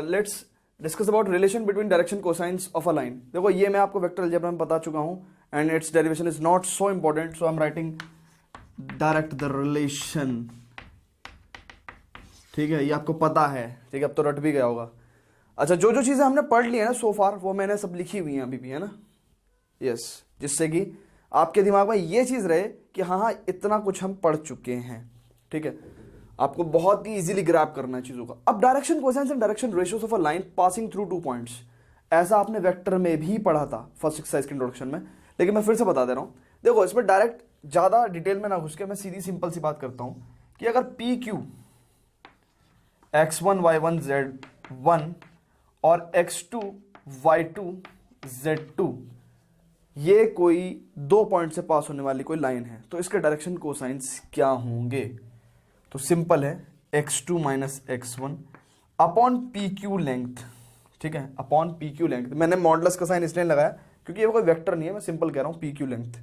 Let's discuss about relation between direction cosines of a line. देखो ये मैं आपको वेक्टर अलजेब्रा में बता चुका हूँ and it's derivation is not so important, so I am writing direct the relation. ठीक है, ये आपको पता है, ठीक है, अब तो रट भी गया होगा। अच्छा, जो जो चीजें हमने पढ़ ली है ना सो फार, वो मैंने सब लिखी हुई हैं अभी भी, है ना। यस, जिससे कि आपके दिमाग में ये चीज रहे कि हाँ हाँ इतना कुछ हम पढ़ चुके हैं। ठीक है, आपको बहुत ही इजीली ग्रैब करना है चीजों का। अब direction cosines and direction ratios of a line passing through 2 points, ऐसा आपने वेक्टर में भी पढ़ा था फर्स्ट एक्सरसाइज के इंट्रोडक्शन में, लेकिन मैं फिर से बता दे रहा हूं। देखो इसमें डायरेक्ट ज्यादा डिटेल में ना घुस के मैं सीधी सिंपल सी बात करता हूं कि अगर P Q x1 y1 z1 और x2 y2 z2 ये कोई 2 पॉइंट से पास होने वाली कोई लाइन है, तो इसके डायरेक्शन कोसाइंस क्या होंगे? तो सिंपल है, x2 minus x1 upon P Q length. ठीक है, अपॉन पी क्यू लेंथ। मैंने मॉडुलस का साइन इसलिए लगाया क्योंकि ये कोई वेक्टर नहीं है, मैं सिंपल कह रहा हूं P Q length.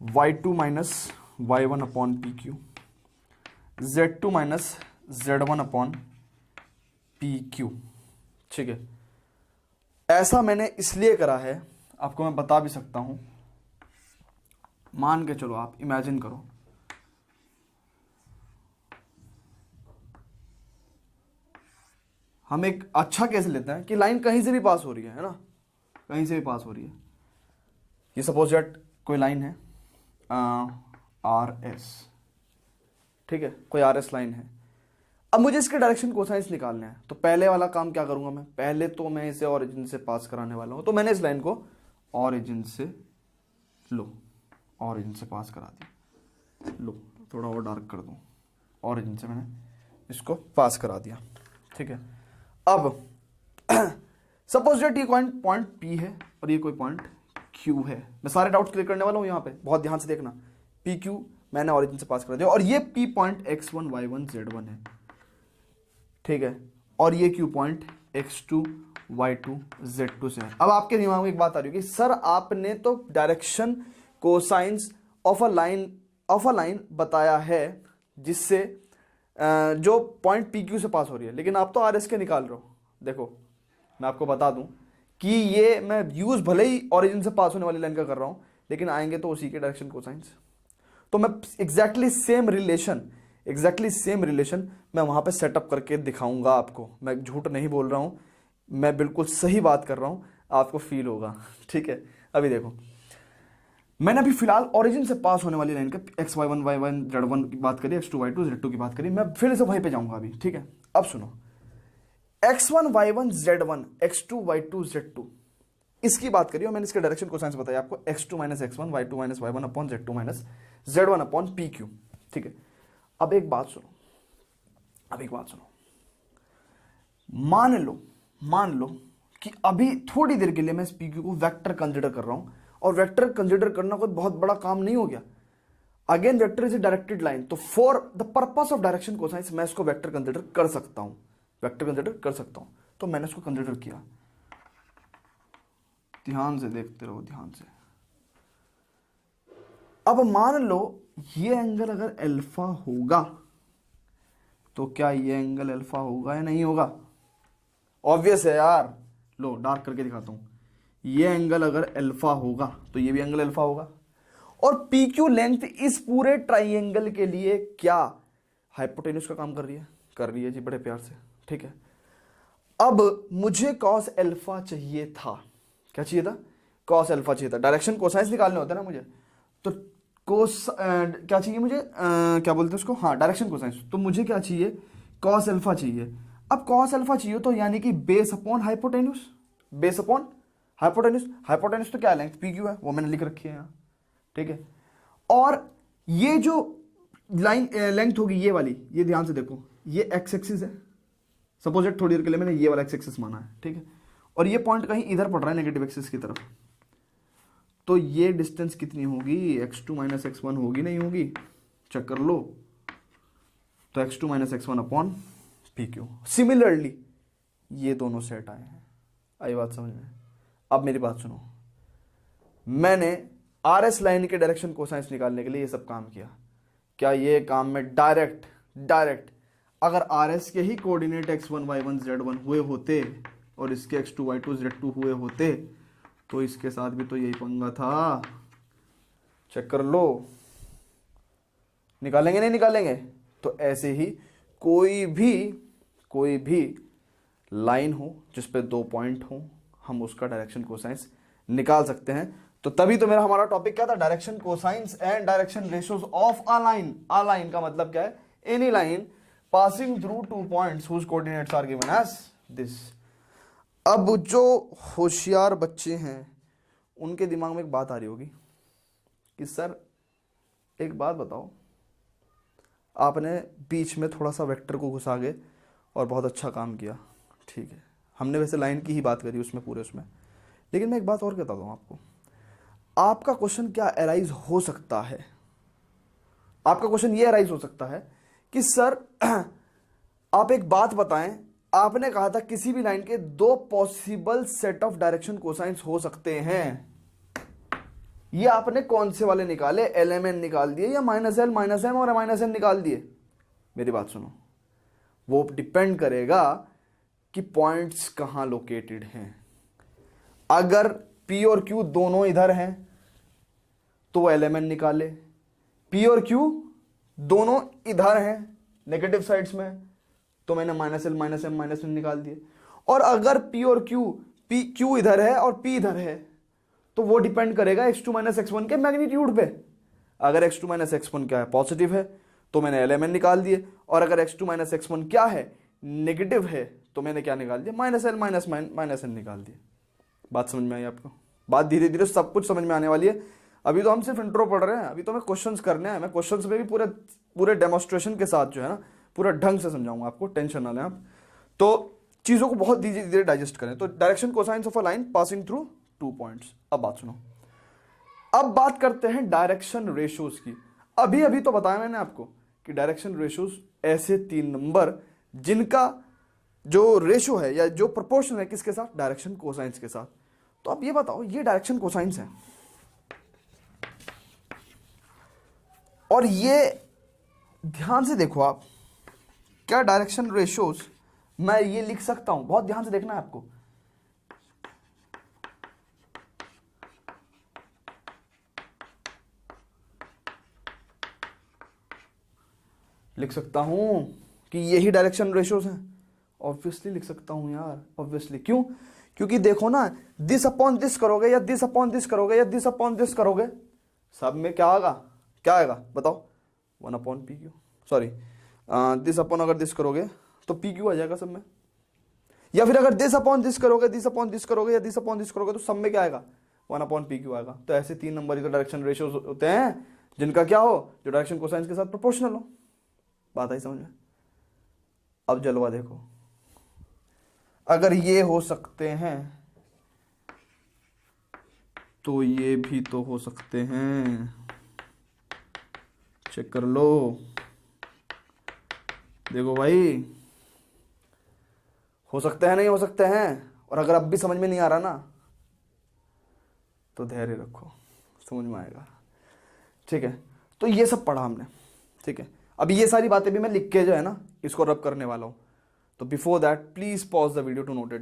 y2 minus y1 upon P Q, z2 minus z1 upon P Q. ठीक है, ऐसा मैंने इसलिए करा है, आपको मैं बता भी सकता हूं। मान के चलो, आप इमेजिन करो हम एक अच्छा केस लेते हैं कि लाइन कहीं से भी पास हो रही है ना, कहीं से भी पास हो रही है। ये सपोज दैट कोई लाइन है आर एस, ठीक है, कोई आर एस लाइन है। अब मुझे इसके डायरेक्शन कोसाइंस निकालना है, तो पहले वाला काम क्या करूंगा मैं? पहले तो मैं इसे ओरिजिन से पास कराने वाला हूं, तो मैंने इस लाइन को ओरिजिन से ओरिजिन से पास करा दिया। लो थोड़ा और डार्क कर दूं, ओरिजिन से मैंने इसको पास करा दिया। ठीक है, अब सपोज दैट ये पॉइंट P है और ये कोई पॉइंट Q है। मैं सारे डाउट्स क्लियर करने वाला हूं यहां पे, बहुत ध्यान से देखना। PQ मैंने ओरिजिन से पास करा दिया और ये P point x1 y1 z1 है। ठीक है, और ये Q point x2 y2 z2 से है। अब आपके दिमाग में एक बात आ रही है कि सर आपने तो direction cosines of a line बताया है जिससे जो पॉइंट पी क्यू से पास हो रही है, लेकिन आप तो आर एस के निकाल रहे हो। देखो मैं आपको बता दूं कि ये मैं यूज भले ही ओरिजिन से पास होने वाली लाइन का कर रहा हूं, लेकिन आएंगे तो उसी के डायरेक्शन कोसाइंस। तो मैं एग्जैक्टली सेम रिलेशन मैं वहां पे सेटअप करके दिखाऊंगा आपको। मैं झूठ नहीं बोल रहा हूं, मैं बिल्कुल सही बात कर रहा हूं, आपको फील होगा। ठीक है, अभी देखो मैंने अभी फिलहाल ओरिजिन से पास होने वाली लाइन का एक्स वाई वन z1 की बात करी, x2 y2 z2 की बात करी, मैं फिर से वहीं पे जाऊंगा अभी। ठीक है, अब सुनो, x1 y1 z1 x2 y2 z2 इसकी बात करी और मैंने इसके डायरेक्शन कोसाइंस बताया आपको, x2 minus x1 y2 minus y1 upon z2 minus z1 upon P Q. ठीक है, अब एक बात सुनो, मान लो कि अभी थोड़ी देर के लिए मैं इस पी क्यू को वेक्टर कंसिडर कर रहा हूं, और वेक्टर कंसिडर करना कोई बहुत बड़ा काम नहीं हो गया। Again vector is a directed line, तो for the purpose of direction cosines मैं इसको वेक्टर कंसिडर कर सकता हूं। तो मैंने इसको कंसिडर किया। ध्यान से देखते रहो, ध्यान से। अब मान लो ये एंगल अगर अल्फा होगा, तो क्या ये एंगल अल्फा होगा या नहीं होगा? ऑब्वियस है यार। लो डार्क करके दिखाता हूं, ये एंगल अगर अल्फा होगा तो ये भी एंगल अल्फा होगा। और पी क्यू लेंथ इस पूरे ट्राइंगल के लिए क्या हाइपोटेन्यूज का काम कर रही है जी, बड़े प्यार से। ठीक है, अब मुझे कॉस अल्फा चाहिए था। क्या चाहिए था? कॉस अल्फा चाहिए था। डायरेक्शन कोसाइंस निकालने होता है ना मुझे, तो कोस क्या चाहिए मुझे, क्या बोलते हैं उसको, हाँ डायरेक्शन कोसाइंस। तो मुझे क्या चाहिए? कॉस अल्फा चाहिए। अब कॉस अल्फा चाहिए तो यानी कि बेस अपॉन हाइपोटेन्यूज, हाइपोटेन्यूज तो क्या लेंथ पी क्यू है, वो मैंने लिख रखी है यहाँ। ठीक है, और ये जो लाइन लेंथ होगी ये वाली, ये ध्यान से देखो, ये एक्स एक्सिस है। सपोज थोड़ी देर के लिए मैंने ये वाला एक्स एक्सिस माना है। ठीक है, और ये पॉइंट कहीं इधर पड़ रहा है नेगेटिव एक्सिस की तरफ, तो ये डिस्टेंस कितनी होगी? x2 माइनस x1 होगी, नहीं होगी? चेक कर लो। तो x2 minus x1 upon P Q. Similarly ये दोनों सेट आए हैं। आई बात समझ में? अब मेरी बात सुनो, मैंने आर एस लाइन के डायरेक्शन कोसाइंस निकालने के लिए ये सब काम किया। क्या ये काम मैं डायरेक्ट अगर आर एस के ही कोऑर्डिनेट x1 y1 z1 हुए होते और इसके x2 y2 z2 हुए होते तो इसके साथ भी तो यही पंगा था। चेक कर लो, निकालेंगे नहीं निकालेंगे? तो ऐसे ही कोई भी लाइन हो जिस पे 2 पॉइंट हो, हम उसका डायरेक्शन कोसाइंस निकाल सकते हैं। तो तभी तो हमारा टॉपिक क्या था, direction cosines and direction ratios of a line. A line का मतलब क्या है, any line passing through 2 points whose coordinates are given as this. अब जो होशियार बच्चे हैं उनके दिमाग में एक बात आ रही होगी कि सर एक बात बताओ, आपने बीच में थोड़ा सा वेक्टर को घुसा के और बहुत अच्छा काम किया, ठीक है, हमने वैसे लाइन की ही बात करी उसमें पूरे उसमें, लेकिन मैं एक बात और कहता हूँ आपको, आपका क्वेश्चन क्या अराइज हो सकता है, आपका क्वेश्चन ये अराइज हो सकता है कि सर आप एक बात बताएं, आपने कहा था किसी भी लाइन के 2 possible set of direction cosines हो सकते हैं, ये आपने कौन से वाले निकाले, LMN निकाल दिए या -L-M और -N निकाल दिए? मेरी बात सुनो, वो डिपेंड करेगा कि पॉइंट्स कहां लोकेटेड हैं। अगर P और Q दोनों इधर हैं तो वो LMN निकाले, P और Q दोनों इधर हैं नेगेटिव साइड्स में तो मैंने -L-M-N निकाल दिए। और अगर P और Q इधर है और P इधर है तो वो डिपेंड करेगा x2 x1 के मैग्नीट्यूड पे। अगर x2 x1 क्या है, पॉजिटिव है, तो मैंने LMN निकाल दिए, और अगर x2 x1 क्या है, नेगेटिव है, तो मैंने क्या निकाल दिया, -L-N निकाल दिया। बात समझ में आई आपको? बात धीरे धीरे सब कुछ समझ में आने वाली है। अभी तो हम सिर्फ इंट्रो पढ़ रहे हैं, अभी तो हमें क्वेश्चंस करने हैं। मैं क्वेश्चंस में भी पूरे डेमोन्स्ट्रेशन के साथ जो है ना पूरा ढंग से समझाऊंगा आपको, टेंशन ना लें आप। तो चीज़ों को बहुत धीरे धीरे डाइजेस्ट करें। तो direction cosines of a line passing through 2 points. अब बात सुनो, अब बात करते हैं डायरेक्शन रेशियोज की। अभी तो बताया मैंने आपको कि डायरेक्शन रेशियोज ऐसे 3 नंबर जिनका जो रेशियो है या जो प्रोपोर्शन है किसके साथ, डायरेक्शन कोसाइंस के साथ। तो अब ये बताओ, ये डायरेक्शन कोसाइंस है और ये ध्यान से देखो आप, क्या डायरेक्शन रेशियोज मैं ये लिख सकता हूं, बहुत ध्यान से देखना है आपको। लिख सकता हूं कि यही डायरेक्शन रेशियोज हैं? ऑब्वियसली लिख सकता हूं यार, ऑब्वियसली। क्यों? क्योंकि देखो ना, दिस अपॉन दिस करोगे या दिस अपॉन दिस करोगे या दिस अपॉन दिस करोगे, सब में क्या आएगा, क्या आएगा बताओ, 1/PQ। सॉरी, दिस अपॉन अगर दिस करोगे तो PQ आ जाएगा सब में। या फिर अगर दिस अपॉन दिस करोगे, दिस अपॉन दिस करोगे या दिस अपॉन दिस करोगे तो सब में क्या आएगा, 1/PQ आएगा। तो ऐसे 3 नंबर ही तो डायरेक्शन रेशियोज होते हैं जिनका क्या हो, जो डायरेक्शन कोसाइंस के साथ प्रोपोर्शनल हो। बात आई समझ में? अब जलवा देखो, अगर ये हो सकते हैं तो ये भी तो हो सकते हैं। चेक कर लो, देखो भाई, हो सकते हैं नहीं हो सकते हैं। और अगर अब भी समझ में नहीं आ रहा ना तो धैर्य रखो, समझ में आएगा। ठीक है, तो ये सब पढ़ा हमने, ठीक है। अभी ये सारी बातें भी मैं लिख के जो है ना इसको रब करने वाला हूं, तो before that please pause the video to note it down.